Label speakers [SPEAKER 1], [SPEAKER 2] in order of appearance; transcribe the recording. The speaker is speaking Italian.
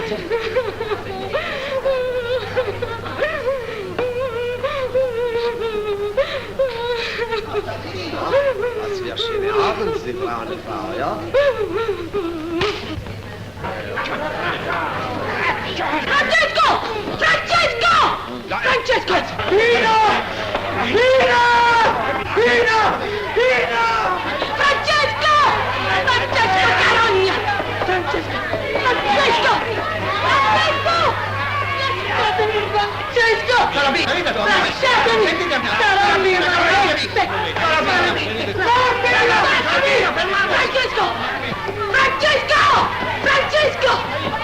[SPEAKER 1] Was wir schöne Abend, die braune Frau, ja?
[SPEAKER 2] Francesco! Francesco! Francesco!
[SPEAKER 1] Pina! Pina! Pina! Pina!
[SPEAKER 2] Francesco! Francesco carogna! Francesco! Francesco! Francesco! Lasciatemi, Francesco! Lasciatemi! Francesco! Francesco! Francesco!